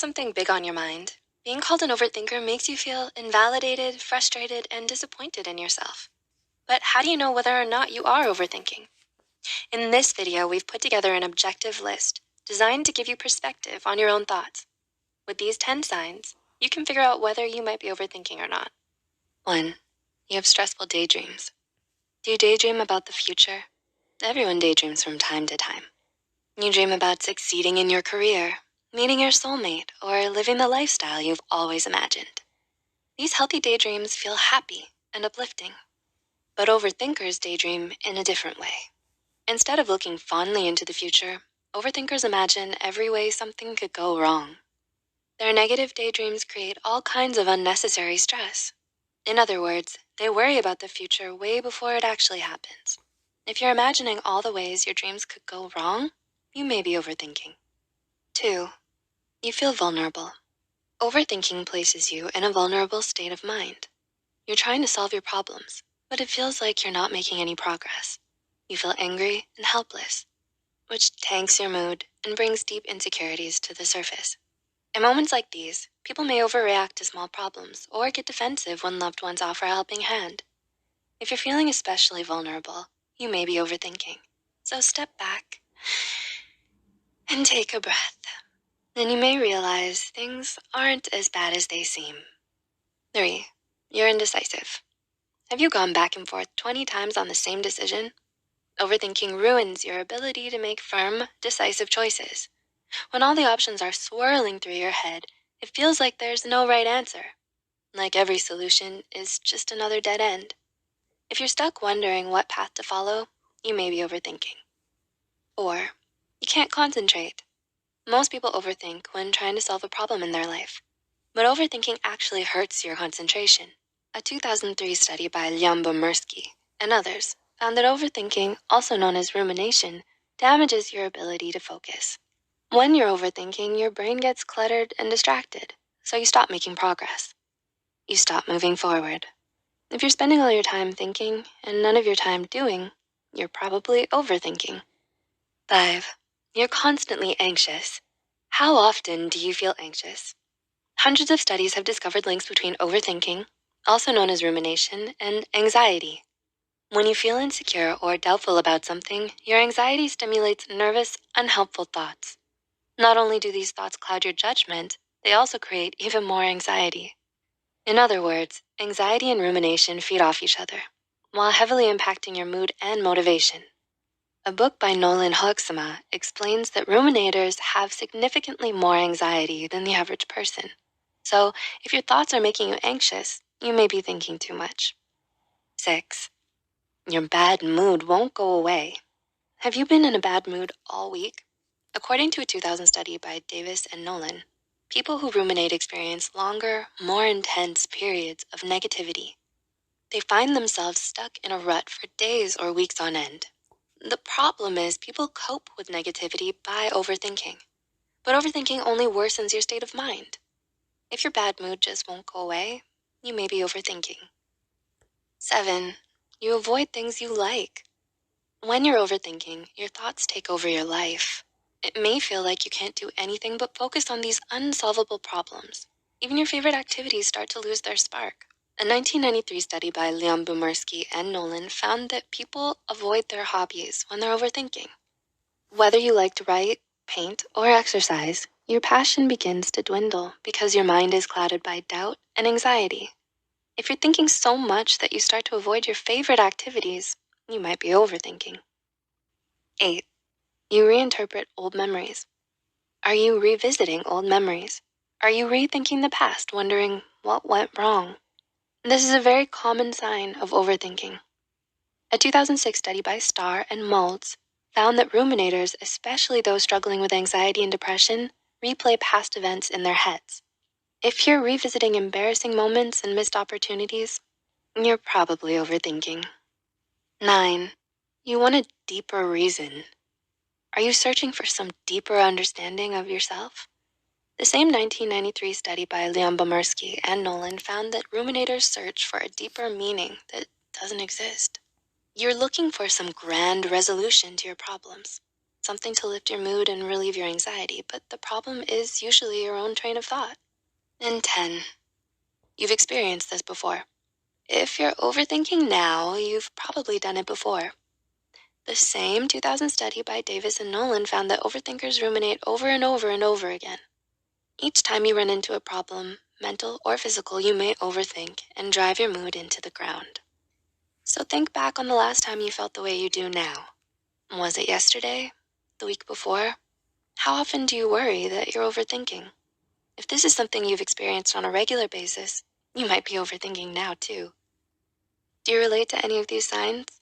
something big on your mind, being called an overthinker makes you feel invalidated, frustrated, and disappointed in yourself. But how do you know whether or not you are overthinking? In this video, we've put together an objective list designed to give you perspective on your own thoughts. With these 10 signs, you can figure out whether you might be overthinking or not. 1. You have stressful daydreams. Do you daydream about the future? Everyone daydreams from time to time. You dream about succeeding in your career, meeting your soulmate, or living the lifestyle you've always imagined. These healthy daydreams feel happy and uplifting. But overthinkers daydream in a different way. Instead of looking fondly into the future, overthinkers imagine every way something could go wrong. Their negative daydreams create all kinds of unnecessary stress. In other words, they worry about the future way before it actually happens. If you're imagining all the ways your dreams could go wrong, you may be overthinking. 2. You feel vulnerable. Overthinking places you in a vulnerable state of mind. You're trying to solve your problems, but it feels like you're not making any progress. You feel angry and helpless, which tanks your mood and brings deep insecurities to the surface. In moments like these, people may overreact to small problems or get defensive when loved ones offer a helping hand. If you're feeling especially vulnerable, you may be overthinking. So step back and take a breath. Then you may realize things aren't as bad as they seem. 3. You're indecisive. Have you gone back and forth 20 times on the same decision? Overthinking ruins your ability to make firm, decisive choices. When all the options are swirling through your head, it feels like there's no right answer. Like every solution is just another dead end. If you're stuck wondering what path to follow, you may be overthinking. 4. You can't concentrate. Most people overthink when trying to solve a problem in their life. But overthinking actually hurts your concentration. A 2003 study by Lyubomirsky and others found that overthinking, also known as rumination, damages your ability to focus. When you're overthinking, your brain gets cluttered and distracted, so you stop making progress. You stop moving forward. If you're spending all your time thinking and none of your time doing, you're probably overthinking. 5. You're constantly anxious. How often do you feel anxious? Hundreds of studies have discovered links between overthinking, also known as rumination, and anxiety. When you feel insecure or doubtful about something, your anxiety stimulates nervous, unhelpful thoughts. Not only do these thoughts cloud your judgment, they also create even more anxiety. In other words, anxiety and rumination feed off each other, while heavily impacting your mood and motivation. A book by Nolan Hoeksema explains that ruminators have significantly more anxiety than the average person. So, if your thoughts are making you anxious, you may be thinking too much. 6. Your bad mood won't go away. Have you been in a bad mood all week? According to a 2000 study by Davis and Nolan, people who ruminate experience longer, more intense periods of negativity. They find themselves stuck in a rut for days or weeks on end. The problem is people cope with negativity by overthinking. But overthinking only worsens your state of mind. If your bad mood just won't go away, you may be overthinking. 7. You avoid things you like. When you're overthinking, your thoughts take over your life. It may feel like you can't do anything but focus on these unsolvable problems. Even your favorite activities start to lose their spark. A 1993 study by Lyubomirsky and Nolan found that people avoid their hobbies when they're overthinking. Whether you like to write, paint, or exercise, your passion begins to dwindle because your mind is clouded by doubt and anxiety. If you're thinking so much that you start to avoid your favorite activities, you might be overthinking. 8. You reinterpret old memories. Are you revisiting old memories? Are you rethinking the past, wondering what went wrong? This is a very common sign of overthinking. A 2006 study by Starr and Moulds found that ruminators, especially those struggling with anxiety and depression, replay past events in their heads. If you're revisiting embarrassing moments and missed opportunities, you're probably overthinking. 9. You want a deeper reason. Are you searching for some deeper understanding of yourself? The same 1993 study by Lyubomirsky and Nolan found that ruminators search for a deeper meaning that doesn't exist. You're looking for some grand resolution to your problems. something to lift your mood and relieve your anxiety, but the problem is usually your own train of thought. And 10. You've experienced this before. If you're overthinking now, you've probably done it before. The same 2000 study by Davis and Nolan found that overthinkers ruminate over and over and over again. Each time you run into a problem, mental or physical, you may overthink and drive your mood into the ground. So think back on the last time you felt the way you do now. Was it yesterday? The week before? How often do you worry that you're overthinking? If this is something you've experienced on a regular basis, you might be overthinking now too. Do you relate to any of these signs?